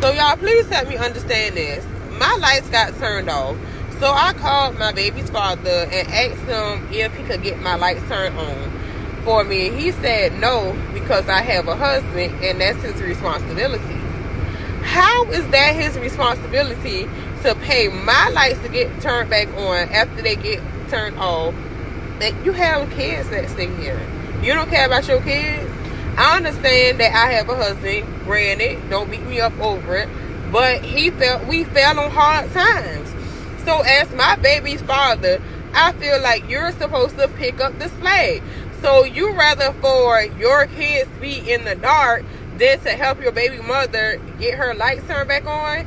So y'all, please help me understand this. My lights got turned off. So I called my baby's father and asked him if he could get my lights turned on for me. He said no, because I have a husband and that's his responsibility. How is that his responsibility to pay my lights to get turned back on after they get turned off? That you have kids that stay here. You don't care about your kids. I understand that I have a husband, granted, don't beat me up over it, but we fell on hard times. So as my baby's father, I feel like you're supposed to pick up the slack. So you rather for your kids be in the dark than to help your baby mother get her lights turned back on?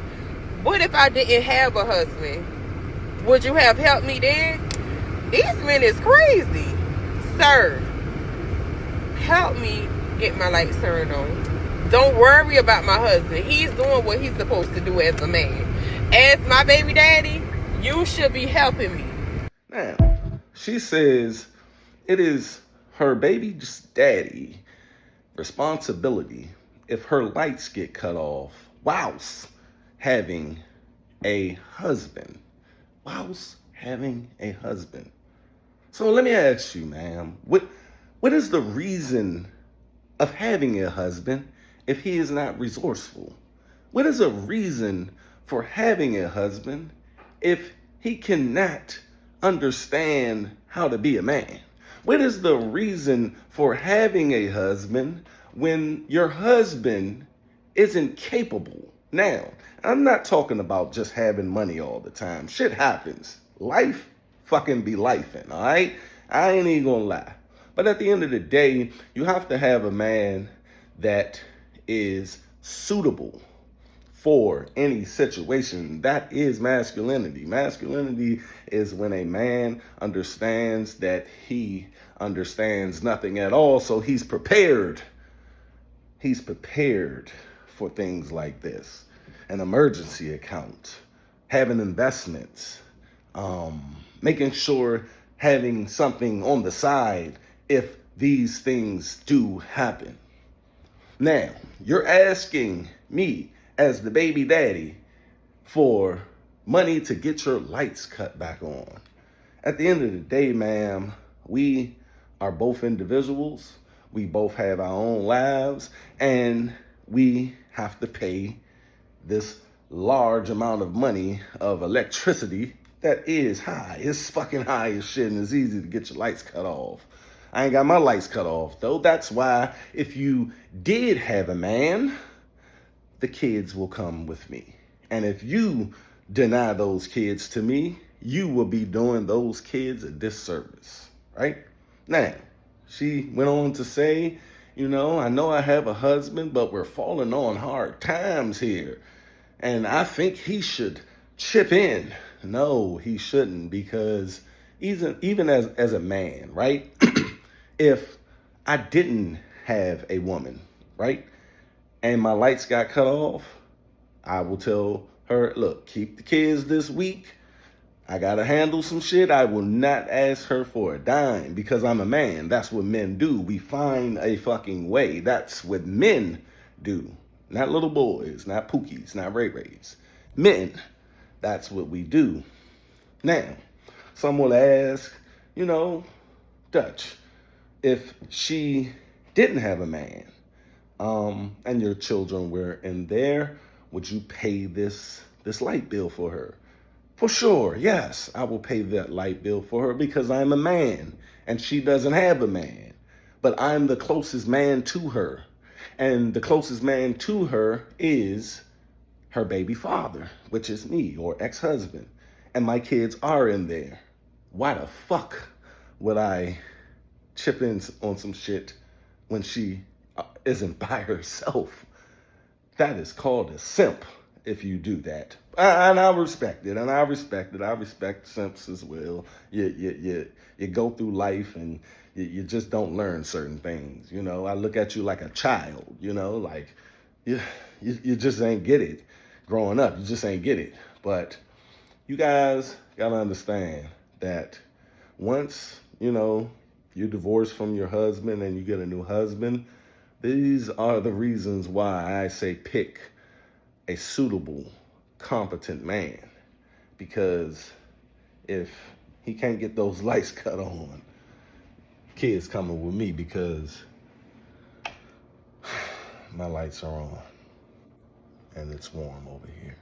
What if I didn't have a husband? Would you have helped me then? These men is crazy. Sir, help me get my lights turned on. Don't worry about my husband. He's doing what he's supposed to do as a man. As my baby daddy, you should be helping me. Now, she says it is her baby's daddy responsibility if her lights get cut off whilst having a husband. Whilst having a husband. So let me ask you, ma'am, what is the reason of having a husband if he is not resourceful? What is a reason for having a husband if he cannot understand how to be a man? What is the reason for having a husband when your husband isn't capable? Now, I'm not talking about just having money all the time. Shit happens. Life fucking be lifing, all right? I ain't even gonna lie. But at the end of the day, you have to have a man that is suitable for any situation. That is masculinity. Masculinity is when a man understands that he understands nothing at all, so he's prepared. He's prepared for things like this. An emergency account, having investments, making sure having something on the side if these things do happen. Now, you're asking me as the baby daddy for money to get your lights cut back on. At the end of the day, ma'am, we are both individuals. We both have our own lives, and we have to pay this large amount of money of electricity that is high. It's fucking high as shit, and it's easy to get your lights cut off. I ain't got my lights cut off, though. That's why if you did have a man, the kids will come with me. And if you deny those kids to me, you will be doing those kids a disservice, right? Now, she went on to say, I know I have a husband, but we're falling on hard times here. And I think he should chip in. No, he shouldn't, because even as a man, right? If I didn't have a woman, right? And my lights got cut off, I will tell her, look, keep the kids this week. I got to handle some shit. I will not ask her for a dime because I'm a man. That's what men do. We find a fucking way. That's what men do. Not little boys, not pookies, not ray-rays. Men, that's what we do. Now, some will ask, Dutch, if she didn't have a man, and your children were in there, would you pay this light bill for her? For sure, yes, I will pay that light bill for her because I'm a man and she doesn't have a man. But I'm the closest man to her. And the closest man to her is her baby father, which is me, or ex-husband. And my kids are in there. Why the fuck would I chip in on some shit when she isn't by herself? That is called a simp if you do that. And I respect it, and I respect it. I respect simps as well. You go through life and you just don't learn certain things. I look at you like a child, like you just ain't get it. Growing up, you just ain't get it. But you guys gotta understand that once, you're divorced from your husband and you get a new husband, these are the reasons why I say pick a suitable, competent man. Because if he can't get those lights cut on, kids coming with me because my lights are on and it's warm over here.